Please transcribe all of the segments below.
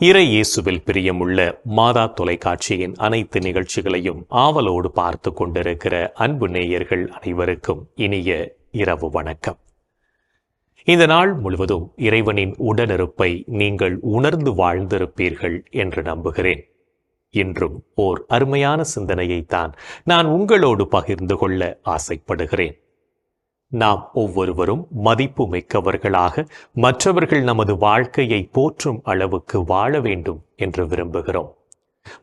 இறை இயேசுவில் பிரியமுள்ள மாதா தொலைக்காட்சியின் அனைத்து நிகழ்ச்சிகளையும் ஆவலோடு பார்த்து கொண்டிருக்கிற அன்பு நேயர்கள் அனைவருக்கும் இனிய இரவு வணக்கம். இந்த நாள் முழுவதும் இறைவனின் உடனிருப்பை நீங்கள் உணர்ந்து வாழ்ந்திருப்பீர்கள் என்று நம்புகிறேன். இன்றும் ஓர் அருமையான சிந்தனையைத்தான் நான் உங்களோடு பகிர்ந்து கொள்ள ஆசைப்படுகிறேன். நாம் ஒவ்வொருவரும் மதிப்பு மிக்கவர்களாக மற்றவர்கள் நமது வாழ்க்கையை போற்றும் அளவுக்கு வாழ வேண்டும் என்று விரும்புகிறோம்.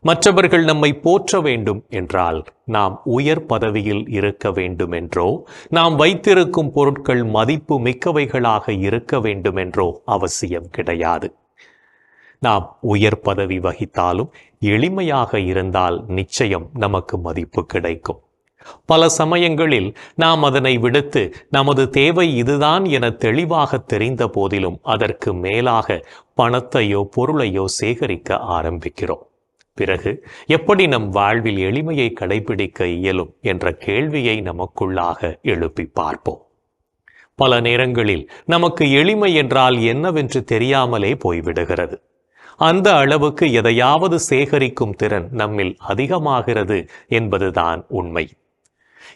மற்றவர்கள் நம்மை போற்ற வேண்டும் என்றால் நாம் உயர் பதவியில் இருக்க வேண்டும் என்றோ, நாம் வைத்திருக்கும் பொருட்கள் மதிப்பு மிக்கவைகளாக இருக்க வேண்டும் என்றோ அவசியம் கிடையாது. நாம் உயர் பதவி வகித்தாலும் எளிமையாக இருந்தால் நிச்சயம் நமக்கு மதிப்பு கிடைக்கும். பல சமயங்களில் நாம் அதனை விடுத்து நமது தேவை இதுதான் என தெளிவாக தெரிந்த போதிலும் அதற்கு மேலாக பணத்தையோ பொருளையோ சேகரிக்க ஆரம்பிக்கிறோம். பிறகு எப்படி நம் வாழ்வில் எளிமையை கடைபிடிக்க இயலும் என்ற கேள்வியை நமக்குள்ளாக எழுப்பி பார்ப்போம். பல நேரங்களில் நமக்கு எளிமை என்றால் என்னவென்று தெரியாமலே போய்விடுகிறது. அந்த அளவுக்கு எதையாவது சேகரிக்கும் திறன் நம்மில் அதிகமாகிறது என்பதுதான் உண்மை.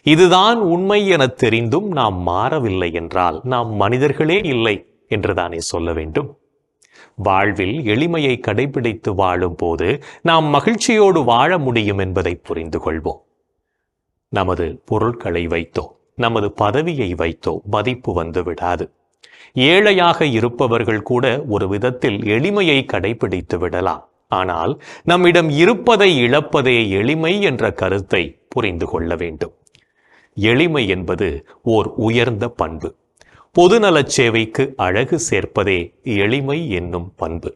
இதுதான் உண்மை என தெரிந்தும் நாம் மாறவில்லை என்றால் நாம் மனிதர்களே இல்லை என்றுதானே சொல்ல வேண்டும். வாழ்வில் எளிமையை கடைபிடித்து வாழும் போது நாம் மகிழ்ச்சியோடு வாழ முடியும் என்பதை புரிந்து கொள்வோம். நமது பொருட்களை வைத்தோ நமது பதவியை வைத்தோ மதிப்பு வந்து விடாது. ஏழையாக இருப்பவர்கள் கூட ஒரு விதத்தில் எளிமையை கடைபிடித்து விடலாம். ஆனால் நம்மிடம் இருப்பதை இழப்பதே எளிமை என்ற கருத்தை புரிந்து கொள்ள வேண்டும். எளிமை என்பது ஓர் உயர்ந்த பண்பு. பொதுநலச் சேவைக்கு அழகு சேர்ப்பதே எளிமை என்னும் பண்பு.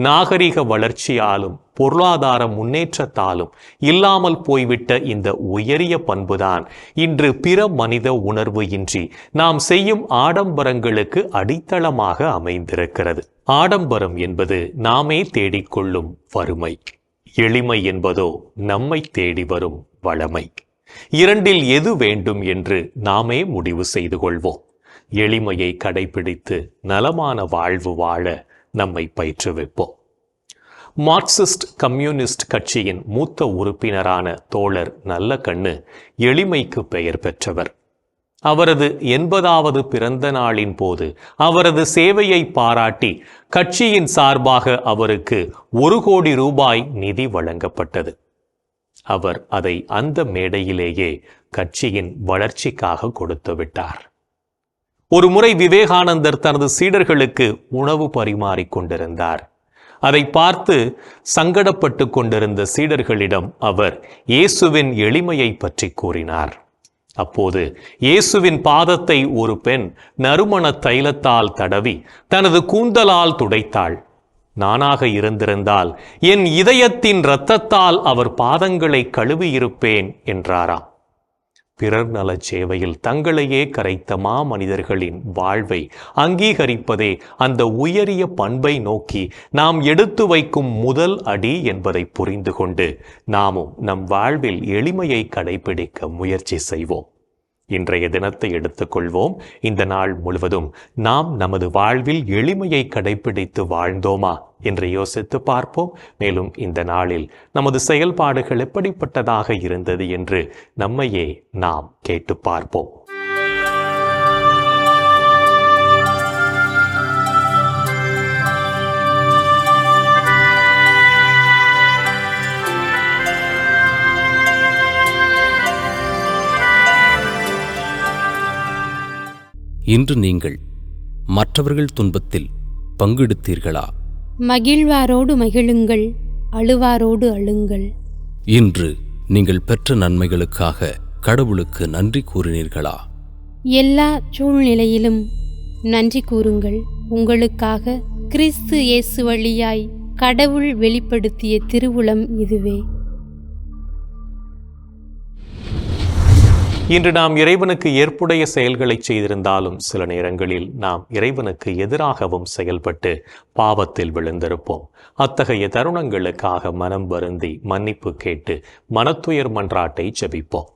நாகரிக வளர்ச்சியாலும் பொருளாதார முன்னேற்றத்தாலும் இல்லாமல் போய்விட்ட இந்த உயரிய பண்புதான் இன்று பிற மனித உணர்வு இன்றி நாம் செய்யும் ஆடம்பரங்களுக்கு அடித்தளமாக அமைந்திருக்கிறது. ஆடம்பரம் என்பது நாமே தேடிக்கொள்ளும் வறுமை. எளிமை என்பதோ நம்மை தேடி வரும் வளமை. இரண்டில் எது வேண்டும் என்று நாமே முடிவு செய்து கொள்வோம். எளிமையை கடைபிடித்து நலமான வாழ்வு வாழ நம்மை பயிற்றுவிப்போம். மார்க்சிஸ்ட் கம்யூனிஸ்ட் கட்சியின் மூத்த உறுப்பினரான தோழர் நல்லகண்ணு எளிமைக்கு பெயர் பெற்றவர். அவரது 80வது பிறந்த நாளின் போது அவரது சேவையை பாராட்டி கட்சியின் சார்பாக அவருக்கு 1 கோடி ரூபாய் நிதி வழங்கப்பட்டது. அவர் அதை அந்த மேடையிலேயே கட்சியின் வளர்ச்சிக்காக கொடுத்து விட்டார். ஒரு முறை விவேகானந்தர் தனது சீடர்களுக்கு உணவு பரிமாறிக் கொண்டிருந்தார். அதை பார்த்து சங்கடப்பட்டு கொண்டிருந்த சீடர்களிடம் அவர் இயேசுவின் எளிமையை பற்றி கூறினார். அப்போது இயேசுவின் பாதத்தை ஒரு பெண் நறுமண தைலத்தால் தடவி தனது கூந்தலால் துடைத்தாள். நானாக இருந்திருந்தால் என் இதயத்தின் இரத்தத்தால் அவர் பாதங்களை கழுவியிருப்பேன் என்றாராம். பிறர் நலச் சேவையில் தங்களையே கரைத்த மாமனிதர்களின் வாழ்வை அங்கீகரிப்பதே அந்த உயரிய பண்பை நோக்கி நாம் எடுத்து வைக்கும் முதல் அடி என்பதை புரிந்து கொண்டு நாமும் நம் வாழ்வில் எளிமையை கடைபிடிக்க முயற்சி செய்வோம். இன்றைய தினத்தை எடுத்துக்கொள்வோம். இந்த நாள் முழுவதும் நாம் நமது வாழ்வில் எளிமையை கடைபிடித்து வாழ்ந்தோமா என்று யோசித்து பார்ப்போம். மேலும் இந்த நாளில் நமது செயல்பாடுகள் எப்படிப்பட்டதாக இருந்தது என்று நம்மையே நாம் கேட்டு பார்ப்போம். இன்று நீங்கள் மற்றவர்கள் துன்பத்தில் பங்கெடுத்தீர்களா? மகிழ்வாரோடு மகிழுங்கள், அழுவாரோடு அழுங்கள். இன்று நீங்கள் பெற்ற நன்மைகளுக்காக கடவுளுக்கு நன்றி கூறினீர்களா? எல்லா சூழ்நிலையிலும் நன்றி கூறுங்கள். உங்களுக்காக கிறிஸ்து இயேசு வழியாய் கடவுள் வெளிப்படுத்திய திருவுளம் இதுவே. இன்று நாம் இறைவனுக்கு ஏற்புடைய செயல்களை செய்திருந்தாலும் சில நேரங்களில் நாம் இறைவனுக்கு எதிராகவும் செயல்பட்டு பாவத்தில் விழுந்திருப்போம். அத்தகைய தருணங்களுக்காக மனம் வருந்தி மன்னிப்பு கேட்டு மனத்துயர் மன்றாட்டை ஜெபிப்போம்.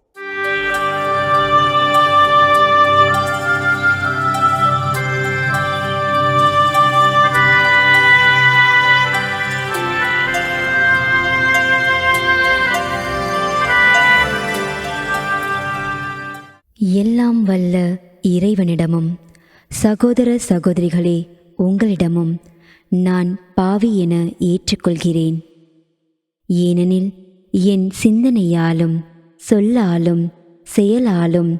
வல்ல இறைவனிடமும் சகோதர சகோதரிகளே உங்களிடமும் நான் பாவி என ஏற்றுக்கொள்கிறேன். ஏனெனில் என் சிந்தனையாலும் சொல்லாலும் செயலாலும்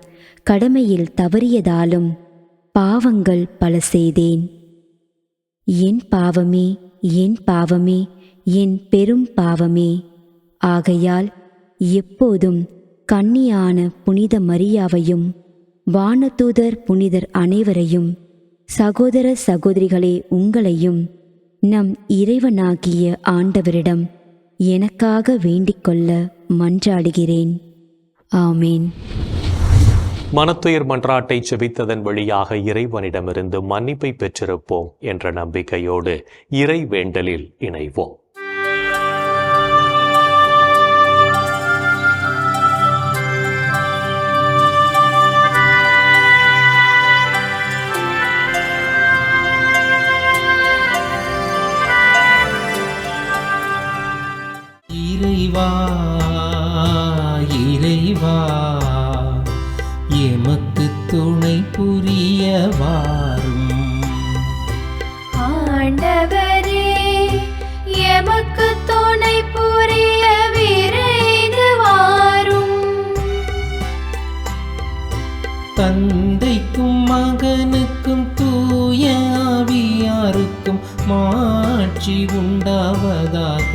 கடமையில் தவறியதாலும் பாவங்கள் பல செய்தேன். என் பாவமே, என் பாவமே, என் பெரும் பாவமே. ஆகையால் எப்போதும் கன்னியான புனித மரியாவையும் வானதூதர் புனிதர் அனைவரையும் சகோதர சகோதரிகளே உங்களையும் நம் இறைவனாகிய ஆண்டவரிடம் எனக்காக வேண்டிக்கொள்ள மன்றாடுகிறேன். ஆமேன். மனத்துயர் மன்றாட்டை செபித்ததன் வழியாக இறைவனிடமிருந்து மன்னிப்பை பெற்றிருப்போம் என்ற நம்பிக்கையோடு இறை வேண்டலில் இணைவோம். இறைவா இறைவா எமக்கு துணை புரிய வாரும். ஆண்டவரே எமக்கு துணை புரிய விரைந்து வாரும். தந்தைக்கும் மகனுக்கும் தூய ஆவியாருக்கும் மாட்சி உண்டாவதாக.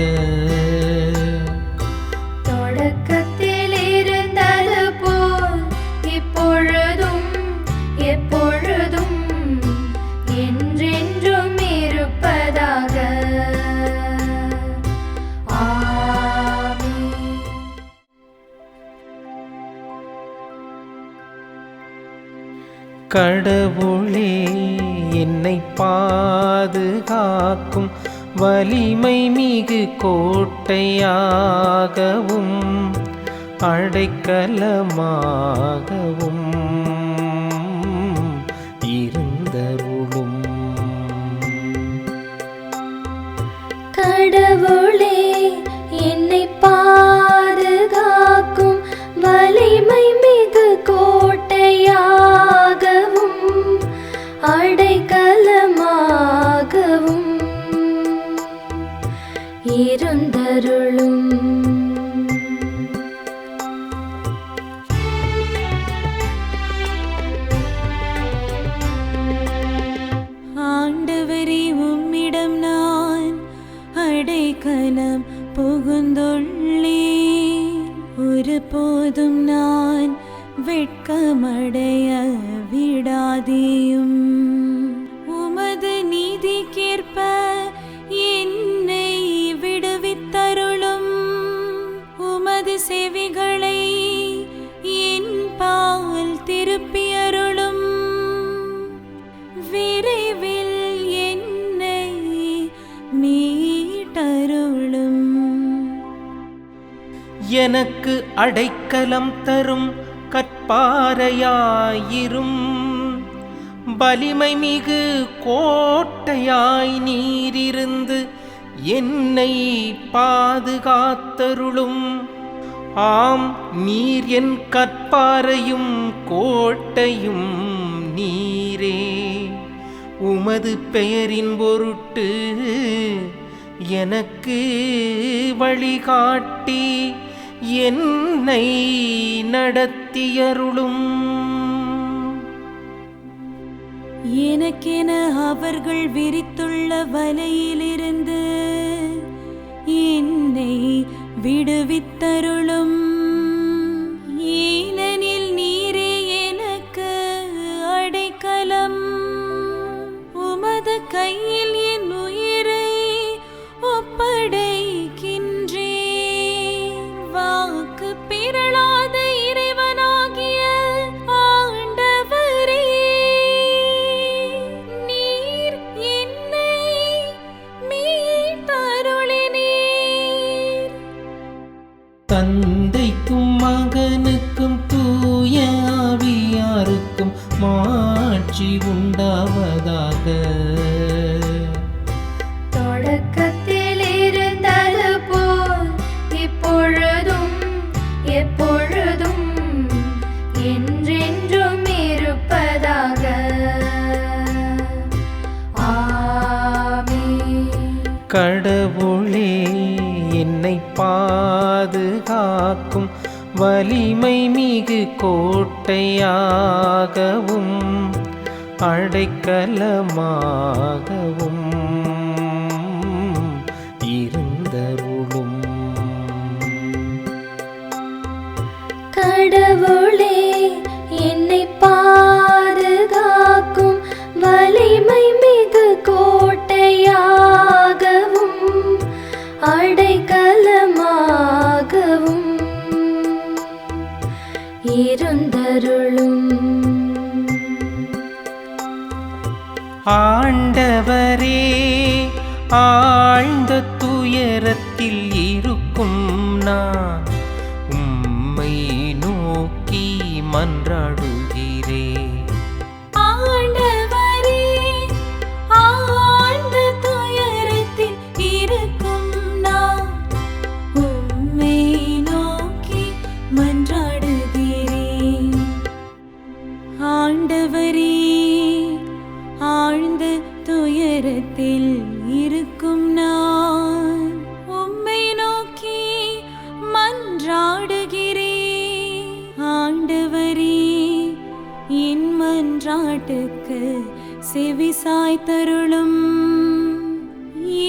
தொடக்கத்தில் இருந்தது போல் இப்பொழுதும் எப்பொழுதும் என்றென்றும் இருப்பதாக. ஆமென். கடவுளே என்னை பாதுகாக்கும் வலிமை மிகு கோட்டையாகவும் அடைக்கலமாகவும் இருந்தருளும். கடவுளே என்னை பாதுகாக்கும் வலிமை மிகு கோட்டையாகவும் அடைக்கலமாகவும் இருந்தருளும். ஆண்டவரே உம்மிடம் நான் அடைக்கலம் புகுந்துள்ளேன். ஒருபோதும் நான் வெட்கமடைய விடாதேயும். உமது நீதிக்கேற்ப என்னை விடுவித்தருளும். உமது செவிகளை என் பால் திருப்பியருளும். விரைவில் என்னை மீட்டருளும். எனக்கு அடைக்கலம் தரும் கற்பாறையாயிரும். வலிமை மிகு கோட்டையாய் நீரிருந்து என்னை பாதுகாத்தருளும். ஆம், நீர் என் கற்பாறையும் கோட்டையும் நீரே. உமது பெயரின் பொருட்டு எனக்கு வழிகாட்டி என்னை நடத்தியருளும். எனக்கென அவர்கள் விரித்துள்ள வலையிலிருந்து என்னை விடுவித்தருளும். ஏனெனில் நீரே எனக்கு அடைக்கலம். உமது கையில் என் உயிரை ஒப்படைக்கின்றேன். வாக்கு பிறழாத இறைவனாகிய ஆண்டவரே, நீர் என்னை மீட்டருளினீர். தந்தைக்கும் மகனுக்கும் தூய ஆவியாருக்கும் மாட்சி உண்டாவதாக. தொடக்கத்தில் இருந்தது போல் இப்பொழுதும் எப்பொழுதும் என்றென்றும் கடவுளே என்னை பாதுகாக்கும் வலிமை மிகு கோட்டையாகவும் அடைக்கலமாகவும் இருந்தருளும். கடவுளே என்னை பாதுகாக்கும் வலிமை மிகு கோட்டையாகவும் அடைக்கலமாகவும் இருந்தருளும். ஆண்டவரே ஆழ்ந்த துயரத்தில் இருக்கும் நான் உம்மை நோக்கி மன்றாடுகிறேன். ஆண்டவரே ஆழ்ந்த துயரத்தில் இருக்கும் நான் உம்மை நோக்கி மன்றாடுகிறேன். ஆண்டவரே ஆழ்ந்த துயரத்தில் இருக்கும் நான் உம்மை நோக்கி மன்றாடுகிறேன். ஆண்டவரே என் மன்றாட்டுக்கு செவிசாய் தருளும்.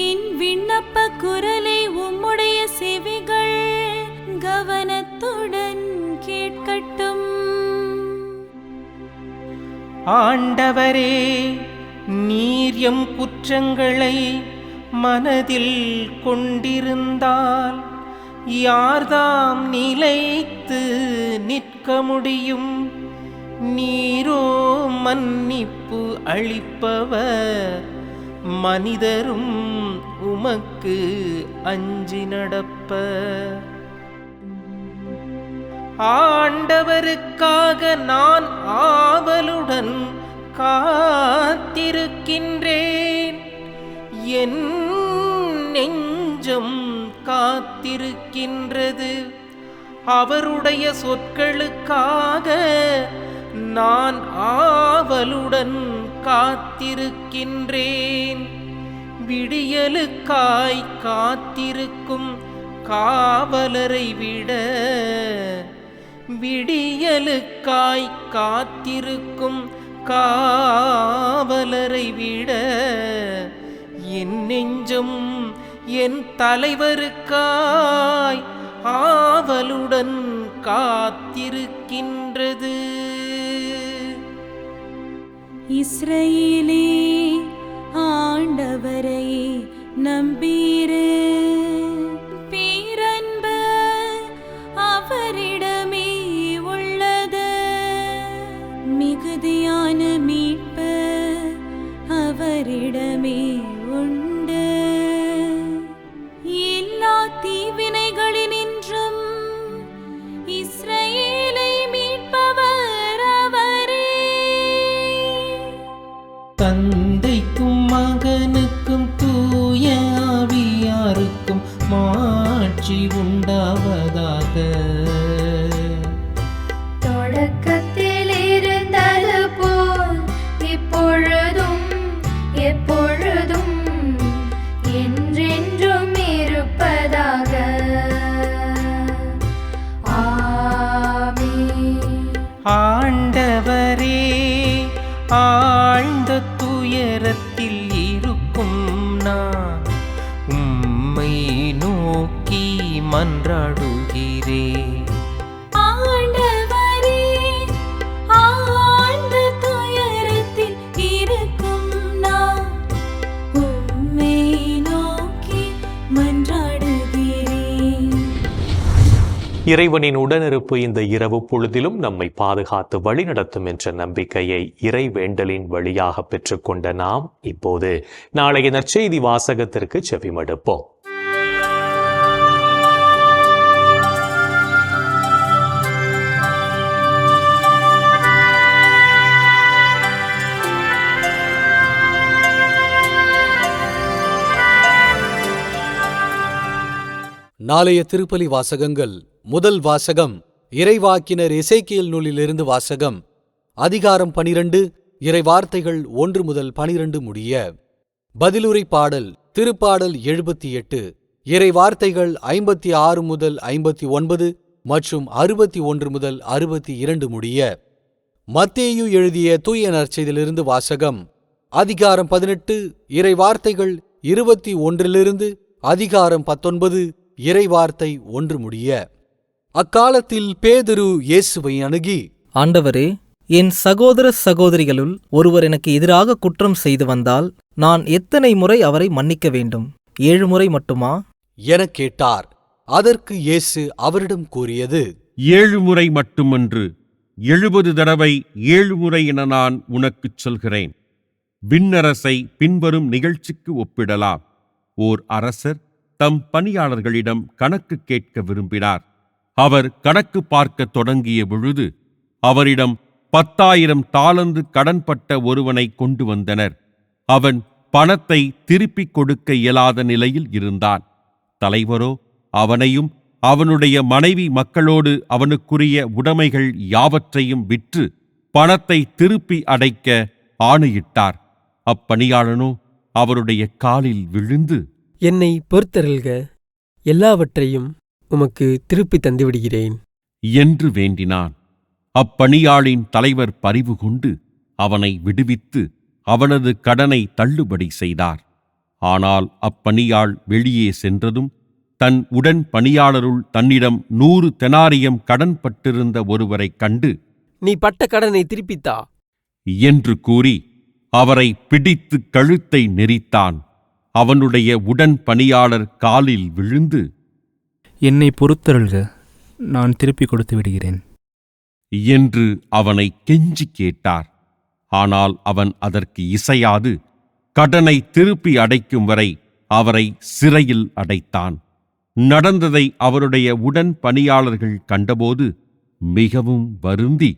என் விண்ணப்ப குரலை உம்முடைய செவிகள் கவனத்துடன் கேட்கட்டும். ஆண்டவரே நீர் எம் குற்றங்களை மனதில் கொண்டிருந்தால் யார்தாம் நிலைத்து நிற்க முடியும்? நீரோ மன்னிப்பு அளிப்பவர், மனிதரும் உமக்கு அஞ்சி நடப்பர். ஆண்டவருக்காக நான் ஆவலுடன் காத்திருக்கின்றேன். என் நெஞ்சம் காத்திருக்கின்றது. அவருடைய சொற்களுக்காக நான் ஆவலுடன் காத்திருக்கின்றேன். விடியலுக்காய் காத்திருக்கும் காவலரை விட விடியலுக்காய் காத்திருக்கும் காவலரை விட என் நெஞ்சம் என் தலைவருக்காய் ஆவலுடன் காத்திருக்கின்றது. இஸ்ரவேலே ஆண்டவரை நம்பீரு. பேரன்பு அவரிடமே உள்ளது. மிகுதியான மீட்பு அவரிடமே உண்டு. எல்லா தீவினைகளினின்றும் இஸ்ரவேலை மீட்பவர் அவரே. தந்தைக்கும் மகனுக்கும் தூய ஆவியாருக்கும் மாட்சி உண்டாவதாக. தொடக்கத்தில் இருந்தது போல் இப்பொழுதும் எப்பொழுதும் என்றென்றும் இருப்பதாக. ஆமென். ஆண்டவரே ஆழ்ந்த துயரத்தில் இருக்கும் நான் உம்மை நோக்கி மன்றாடுகிறேன். ஆண்டவரே ஆழ்ந்த துயரத்தில் இருக்கும் நான் உம்மை நோக்கி மன்றாடுகிறேன். இறைவனின் உடனிருப்பு இந்த இரவு பொழுதிலும் நம்மை பாதுகாத்து வழிநடத்தும் என்ற நம்பிக்கையை இறை வேண்டலின் வழியாக பெற்றுக்கொண்ட நாம் இப்போது நாளைய நற்செய்தி வாசகத்திற்கு செவிமடுப்போம். நாளைய திருப்பலி வாசகங்கள். முதல் வாசகம் இறைவாக்கினர் எசேக்கியேல் நூலிலிருந்து வாசகம். அதிகாரம் 12, இறைவார்த்தைகள் 1 முதல் 12 முடிய. பதிலுரை பாடல் திருப்பாடல் 78 இறை வார்த்தைகள் 56 முதல் 59 மற்றும் 61 முதல் 62 முடிய. மத்தேயு எழுதிய தூய நற்செய்தியிலிருந்து வாசகம். அதிகாரம் 18 இறை வார்த்தைகள் 21 அதிகாரம் 19 இறை வார்த்தை 1 முடிய. அக்காலத்தில் பேதுரு இயேசுவை அணுகி, ஆண்டவரே, என் சகோதர சகோதரிகளுள் ஒருவர் எனக்கு எதிராக குற்றம் செய்து வந்தால் நான் எத்தனை முறை அவரை மன்னிக்க வேண்டும்? 7 முறை மட்டுமா எனக் கேட்டார். அதற்கு இயேசு அவரிடம் கூறியது, 7 முறை மட்டுமன்று, 70 தடவை 7 முறை என நான் உனக்குச் சொல்கிறேன். விண்ணரசை பின்வரும் நிகழ்ச்சிக்கு ஒப்பிடலாம். ஓர் அரசர் தம் பணியாளர்களிடம் கணக்கு கேட்க விரும்பினார். அவர் கணக்கு பார்க்க தொடங்கிய பொழுது அவரிடம் 10,000 தாலந்து கடன்பட்ட ஒருவனை கொண்டு வந்தனர். அவன் பணத்தை திருப்பிக் கொடுக்க இயலாத நிலையில் இருந்தான். தலைவரோ அவனையும் அவனுடைய மனைவி மக்களோடு அவனுக்குரிய உடைமைகள் யாவற்றையும் விற்று பணத்தை திருப்பி அடைக்க ஆணையிட்டார். அப்பணியாளனோ அவருடைய காலில் விழுந்து, என்னை பொறுத்தருள்க, எல்லாவற்றையும் உமக்கு திருப்பி தந்துவிடுகிறேன் என்று வேண்டினான். அப்பணியாளின் தலைவர் பரிவு கொண்டு அவனை விடுவித்து அவனது கடனை தள்ளுபடி செய்தார். ஆனால் அப்பணியாள் வெளியே சென்றதும் தன் உடன் பணியாளருள் தன்னிடம் 100 தெனாரியம் கடன்பட்டிருந்த ஒருவரைக் கண்டு, நீ பட்ட கடனை திருப்பித்தா என்று கூறி அவரை பிடித்து கழுத்தை நெரித்தான். அவனுடைய உடன் பணியாளர் காலில் விழுந்து, என்னை பொறுத்தருள்க, நான் திருப்பிக் கொடுத்து விடுகிறேன் என்று அவனை கெஞ்சி கேட்டார். ஆனால் அவன் அதற்கு இசையாது கடனை திருப்பி அடைக்கும் வரை அவரை சிறையில் அடைத்தான். நடந்ததை அவருடைய உடன் பணியாளர்கள் கண்டபோது மிகவும் வருந்தி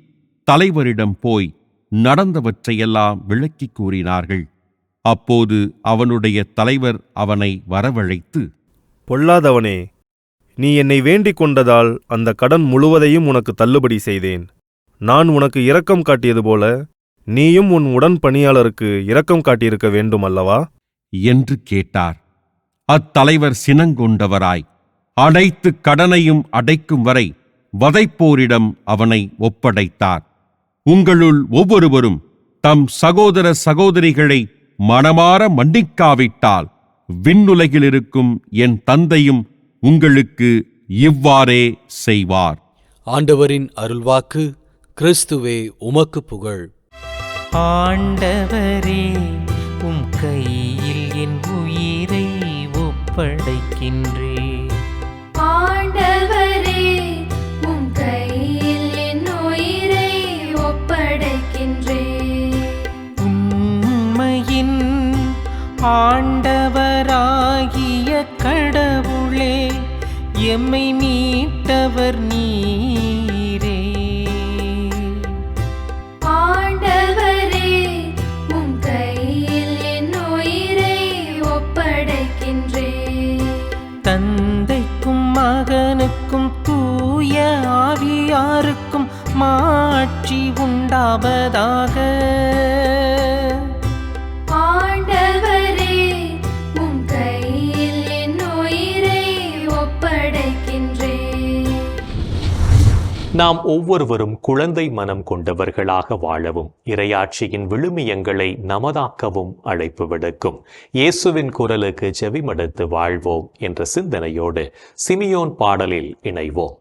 தலைவரிடம் போய் நடந்தவற்றையெல்லாம் விளக்கிக் கூறினார்கள். அப்போது அவனுடைய தலைவர் அவனை வரவழைத்து, பொல்லாதவனே, நீ என்னை வேண்டிக் கொண்டதால் அந்த கடன் முழுவதையும் உனக்கு தள்ளுபடி செய்தேன். நான் உனக்கு இரக்கம் காட்டியது போல நீயும் உன் உடன் பணியாளருக்கு இரக்கம் காட்டியிருக்க வேண்டும் அல்லவா என்று கேட்டார். அத்தலைவர் சினங்கொண்டவராய் அனைத்து கடனையும் அடைக்கும் வரை வதைப்போரிடம் அவனை ஒப்படைத்தார். உங்களுள் ஒவ்வொருவரும் தம் சகோதர சகோதரிகளை மனமார மன்னிக்காவிட்டால் விண்ணுலகிலிருக்கும் என் தந்தையும் உங்களுக்கு இவ்வாறே செய்வார். ஆண்டவரின் அருள்வாக்கு. கிறிஸ்துவே உமக்கு புகழ். ஆண்டவரே, உம் கையில் என் உயிரை ஒப்படைக்கின்றேன். ஆண்டவரே, உம் கையில் என் உயிரை ஒப்படைக்கின்றேன். உண்மையின் ஆண்டவராகிய கடவுளே, எம்மை மீட்டவர் நீரே. ஆண்டவரே, உம் கையில் என் உயிரை ஒப்படைக்கின்றேன். தந்தைக்கும் மகனுக்கும் தூய ஆவியாருக்கும் மாட்சி உண்டாவதாக. ஆண்டவரே, உம் கையில் என் உயிரை ஒப்படைக்கின்றேன். நாம் ஒவ்வொருவரும் குழந்தை மனம் கொண்டவர்களாக வாழவும் இறையாட்சியின் விழுமியங்களை நமதாக்கவும் அழைப்பு விடுக்கும் இயேசுவின் குரலுக்கு செவிமடுத்து வாழ்வோம் என்ற சிந்தனையோடு சிமியோன் பாடலில் இணைவோம்.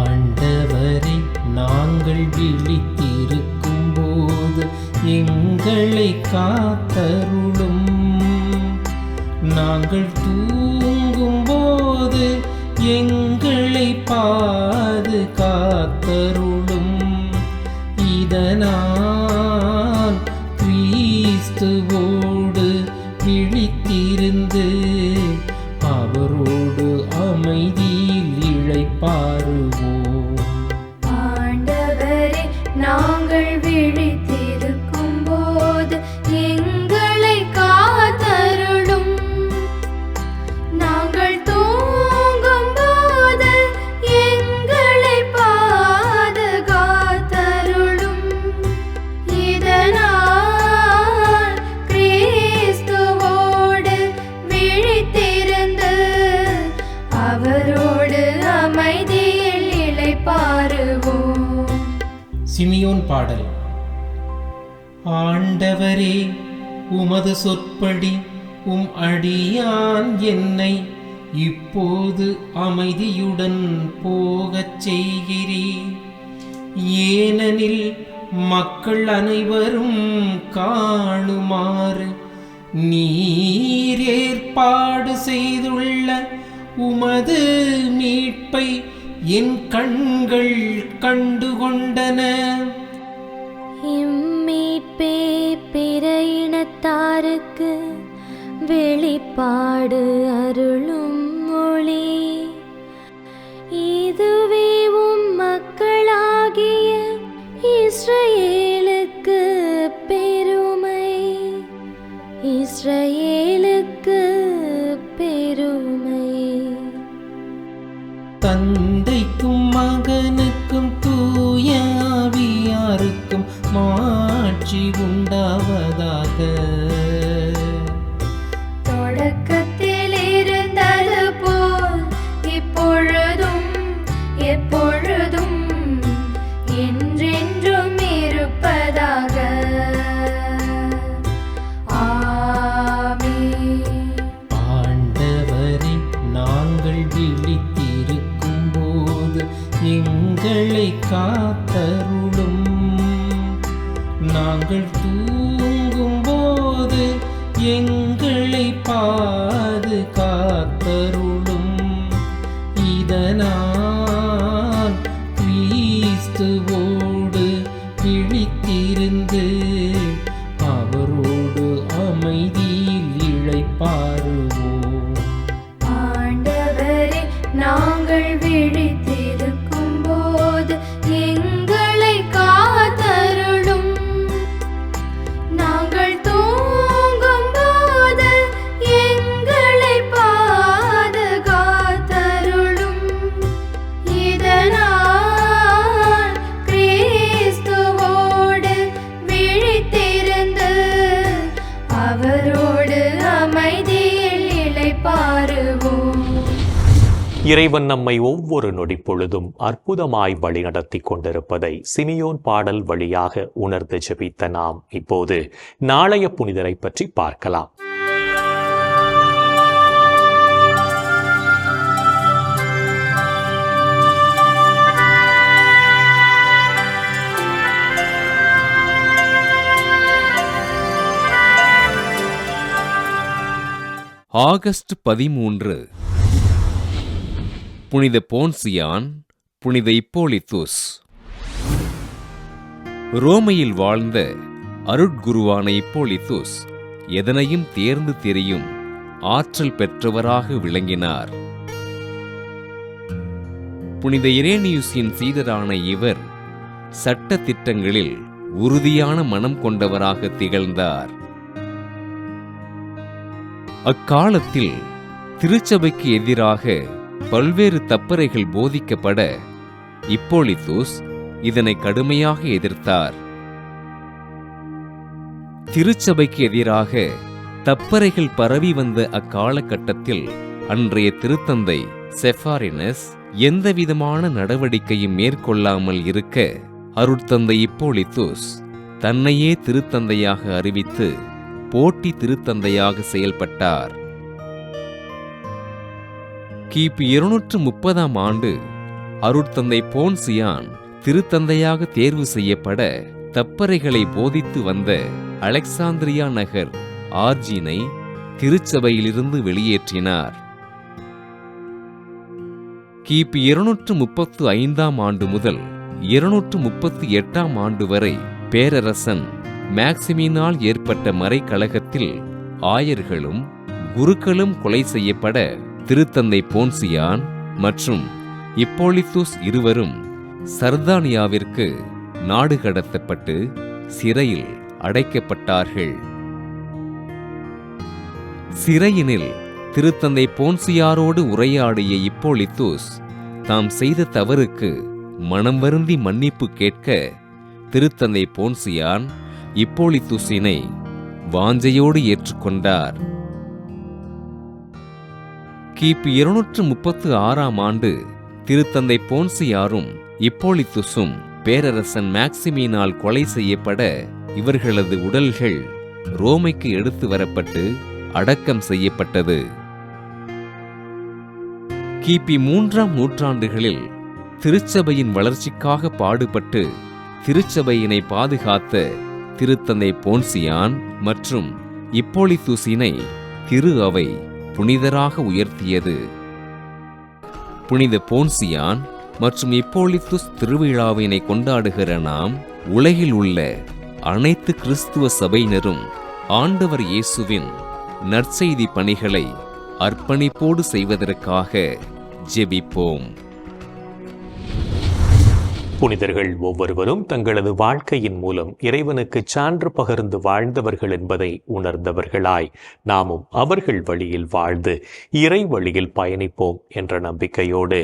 ஆண்டவரை, நாங்கள் விழித்திருக்கும் போது எங்களை காத்தருளும். நாங்கள் தூங்கும் போது எங்களை பாதுகாத்தருளும். இதனால் கிறிஸ்துவோடு விழித்திருந்து அவரோடு அமைதியில் இளைப்பாறுவோம். ஆண்டவரே, நாங்கள் விழித்திருக்கும் போது எங்களை காத்தருளும். நாங்கள் தூங்கும் போது எங்களை பாதுகாத்தருளும். சிமியோன் பாடல். ஆண்டவரே, உமது சொற்படி உம் அடியான் என்னை இப்போது அமைதியுடன் போகச் செய்கிறீர். ஏனெனில் மக்கள் அனைவரும் காணுமாறு நீர் ஏற்பாடு செய்துள்ள உமது மீட்பை என் கண்கள் கண்டுகொண்டன. இம்மீட்பே பிற இனத்தாருக்கு வெளிப்பாடு அருளும் மொழி. இதுவே உம் மக்களாகிய இஸ்ரவேலுக்கு பெருமை, இஸ்ரவேலுக்கு பெருமை. தந்தைக்கும் மகனுக்கும் தூய ஆவியாருக்கும் மாட்சி உண்டாவதாக. தொடக்கத்தில் இருந்தது போல் இப்பொழுதும் எப்பொழுதும் என்றென்றும் இருப்பதாக. ஆமென். ஆண்டவரே, நாங்கள் விழித்திருக்கும் போது எங்களை காத்தருளும். நாங்கள் தூங்கும் போது எங்களை பாதுகாத்தருளும். இதனால் கிறிஸ்துவோடு விழித்திருந்து அவரோடு அமைதியில் இளைப்பாறுவோம். ஆண்டவரே, நாங்கள் விழித்திருக்கும் போது எங்களை காத்தருளும். நாங்கள் தூங்கும் போது எங்களை பாதுகாத்தருளும். இதனால் கிறிஸ்துவோடு விழித்திருந்து அவரோடு அமைதியில் இளைப்பாறுவோம். இறைவன் நம்மை ஒவ்வொரு நொடி பொழுதும் அற்புதமாய் வழிநடத்தி கொண்டிருப்பதை சிமியோன் பாடல் வழியாக உணர்ந்து ஜெபித்த நாம் இப்போது நாளைய புனிதரை பற்றி பார்க்கலாம். ஆகஸ்ட் 13. புனித போன்சியான், புனித இப்போலித்துஸ். ரோமையில் வாழ்ந்த அருட்குருவான இப்போலித்துஸ் எதனையும் தேர்ந்து தெரியும் ஆற்றல் பெற்றவராக விளங்கினார். புனித இரேனியுஸின் சீடரான இவர் சட்ட திட்டங்களில் உறுதியான மனம் கொண்டவராக திகழ்ந்தார். அக்காலத்தில் திருச்சபைக்கு எதிராக பல்வேறு தப்பறைகள் போதிக்கப்பட இப்போலித்துஸ் இதனை கடுமையாக எதிர்த்தார். திருச்சபைக்கு எதிராக தப்பறைகள் பரவி வந்த அக்காலகட்டத்தில் அன்றைய திருத்தந்தை செஃபாரினஸ் எந்தவிதமான நடவடிக்கையும் மேற்கொள்ளாமல் இருக்க அருட்தந்தை இப்போலித்துஸ் தன்னையே திருத்தந்தையாக அறிவித்து போட்டி திருத்தந்தையாக செயல்பட்டார். கிபி 230 ஆண்டு அருட்தந்தை போன்சியான் திருத்தந்தையாக தேர்வு செய்யப்பட தப்பறைகளை போதித்து வந்த அலெக்சாந்திரியா நகர் ஆர்ஜினை திருச்சபையிலிருந்து வெளியேற்றினார். கிபி 235 ஆண்டு முதல் 238 ஆண்டு வரை பேரரசன் மேக்சிமினால் ஏற்பட்ட மறைக்கலகத்தில் ஆயர்களும் குருக்களும் கொலை செய்யப்பட திருத்தந்தை போன்சியான் மற்றும் இப்போலித்துஸ் இருவரும் சர்தானியாவிற்கு நாடு கடத்தப்பட்டு சிறையில் அடைக்கப்பட்டார்கள். சிறையினில் திருத்தந்தை போன்சியாரோடு உரையாடிய இப்போலித்துஸ் தாம் செய்த தவறுக்கு மனம் வருந்தி மன்னிப்பு கேட்க திருத்தந்தை போன்சியான் இப்போலித்துஸினை வாஞ்சையோடு ஏற்றுக்கொண்டார். கிபி 236 ஆண்டு திருத்தந்தை போன்சியாரும் இப்போலித்துஸும் பேரரசன் மேக்சிமினால் கொலை செய்யப்பட இவர்களது உடல்கள் ரோமைக்கு எடுத்து வரப்பட்டு அடக்கம் செய்யப்பட்டது. கிபி 3ஆம் நூற்றாண்டுகளில் திருச்சபையின் வளர்ச்சிக்காக பாடுபட்டு திருச்சபையினை பாதுகாத்த திருத்தந்தை போன்சியான் மற்றும் இப்போலித்துசினை திரு அவை புனிதராக உயர்த்தியது. புனித போன்சியான் மற்றும் இப்போலித்துஸ் திருவிழாவினை கொண்டாடுகிற நாம் உலகில் உள்ள அனைத்து கிறிஸ்துவ சபையினரும் ஆண்டவர் இயேசுவின் நற்செய்தி பணிகளை அர்ப்பணிப்போடு செய்வதற்காக ஜெபிப்போம். புனிதர்கள் ஒவ்வொருவரும் தங்களது வாழ்க்கையின் மூலம் இறைவனுக்கு சான்று பகிர்ந்து வாழ்ந்தவர்கள் என்பதை உணர்ந்தவர்களாய் நாமும் அவர்கள் வழியில் வாழ்ந்து இறை வழியில் பயணிப்போம் என்ற நம்பிக்கையோடு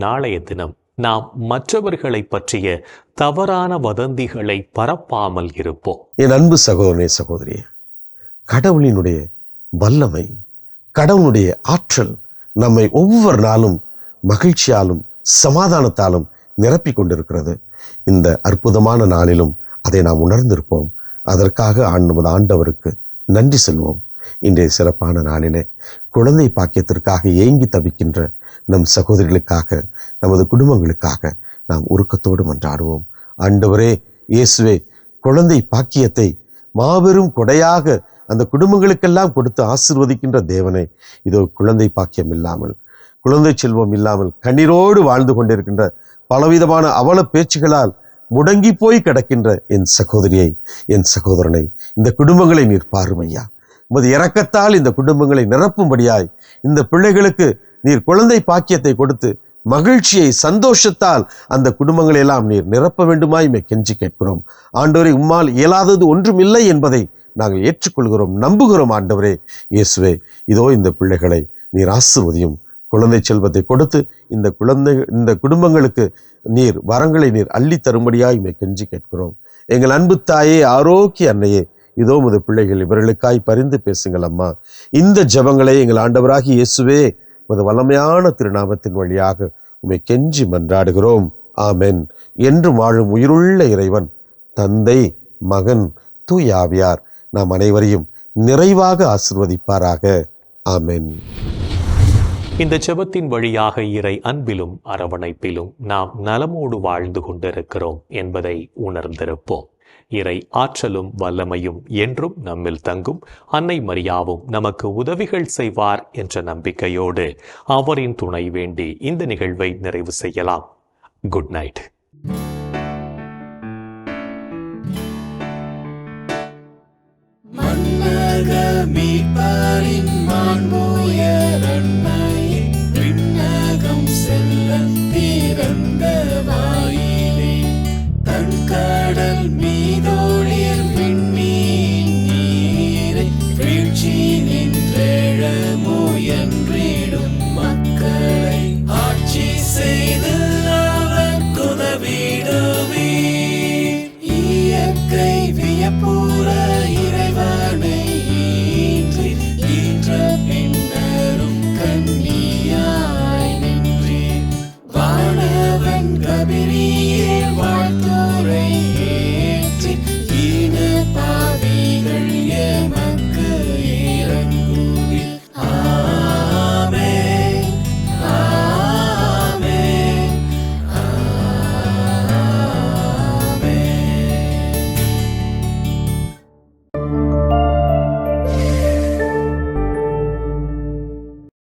நாளைய தினம் நாம் மற்றவர்களை பற்றிய தவறான வதந்திகளை பரப்பாமல் இருப்போம். என் அன்பு சகோதரனே, சகோதரியே, கடவுளினுடைய வல்லமை, கடவுளுடைய ஆற்றல் நம்மை ஒவ்வொரு நாளும் மகிழ்ச்சியாலும் சமாதானத்தாலும் நிரப்பிக் கொண்டிருக்கிறது. இந்த அற்புதமான நாளிலும் அதை நாம் உணர்ந்திருப்போம். அதற்காக நமது ஆண்டவருக்கு நன்றி செல்வோம். இன்றைய சிறப்பான நாளிலே குழந்தை பாக்கியத்திற்காக ஏங்கி தவிக்கின்ற நம் சகோதரிகளுக்காக, நமது குடும்பங்களுக்காக நாம் உருக்கத்தோடு மன்றாடுவோம். ஆண்டவரே இயேசுவே, குழந்தை பாக்கியத்தை மாபெரும் கொடையாக அந்த குடும்பங்களுக்கெல்லாம் கொடுத்து ஆசீர்வதிக்கின்ற தேவனே, இதோ குழந்தை பாக்கியம் இல்லாமல், குழந்தை செல்வம் இல்லாமல் கண்ணீரோடு வாழ்ந்து கொண்டிருக்கின்ற பலவிதமான அவல பேச்சுகளால் முடங்கி போய் கிடக்கின்ற என் சகோதரியை, என் சகோதரனை, இந்த குடும்பங்களை நீர் பாருமையா. உமது இரக்கத்தால் இந்த குடும்பங்களை நிரப்பும்படியாய் இந்த பிள்ளைகளுக்கு நீர் குழந்தை பாக்கியத்தை கொடுத்து மகிழ்ச்சியை, சந்தோஷத்தால் அந்த குடும்பங்களை எல்லாம் நீர் நிரப்ப வேண்டுமாய் கெஞ்சி கேட்கிறோம். ஆண்டவரே, உம்மால் இயலாதது ஒன்றும் இல்லை என்பதை நாங்கள் ஏற்றுக்கொள்கிறோம், நம்புகிறோம். ஆண்டவரே இயேசுவே, இதோ இந்த பிள்ளைகளை நீர் ஆசீர்வதியும். குழந்தை செல்வத்தை கொடுத்து இந்த குடும்பங்களுக்கு நீர் வரங்களை நீர் அள்ளி தரும்படியாய் கெஞ்சி கேட்கிறோம். எங்கள் அன்பு தாயே, ஆரோக்கிய அன்னையே, இதோ உமது பிள்ளைகள் இவர்களுக்காய் பரிந்து பேசுங்கள் அம்மா. இந்த ஜெபங்களை எங்கள் ஆண்டவராகி இயேசுவே உமது வல்லமையான திருநாமத்தின் வழியாக உம்மை கெஞ்சி மன்றாடுகிறோம். ஆமென். என்று வாழும் உயிருள்ள இறைவன், தந்தை, மகன், தூய ஆவியார் நாம் அனைவரையும் நிறைவாக ஆசீர்வதிப்பாராக. ஆமென். இந்த ஜெபத்தின் வழியாக இறை அன்பிலும் அரவணைப்பிலும் நாம் நலமோடு வாழ்ந்து கொண்டிருக்கிறோம் என்பதை உணர்ந்திருப்போம். இறை ஆற்றலும் வல்லமையும் என்றும் நம்மில் தங்கும். அன்னை மரியாவும் நமக்கு உதவிகள் செய்வார் என்ற நம்பிக்கையோடு அவரின் துணை வேண்டி இந்த நிகழ்வை நிறைவு செய்யலாம். Good night. கடல் மீதொழில் விண்மீன் நீரை வீழ்ச்சி நின்றெழமோ என்றிடும் மக்களை ஆட்சி செய்து அவர் குதவிடுவே. இயற்கை வியப்புற இறைவனை ஈன்ற பின்னரும் கன்னியாய் நின்றே வானவன் கபிரியேல் வாழ்த்து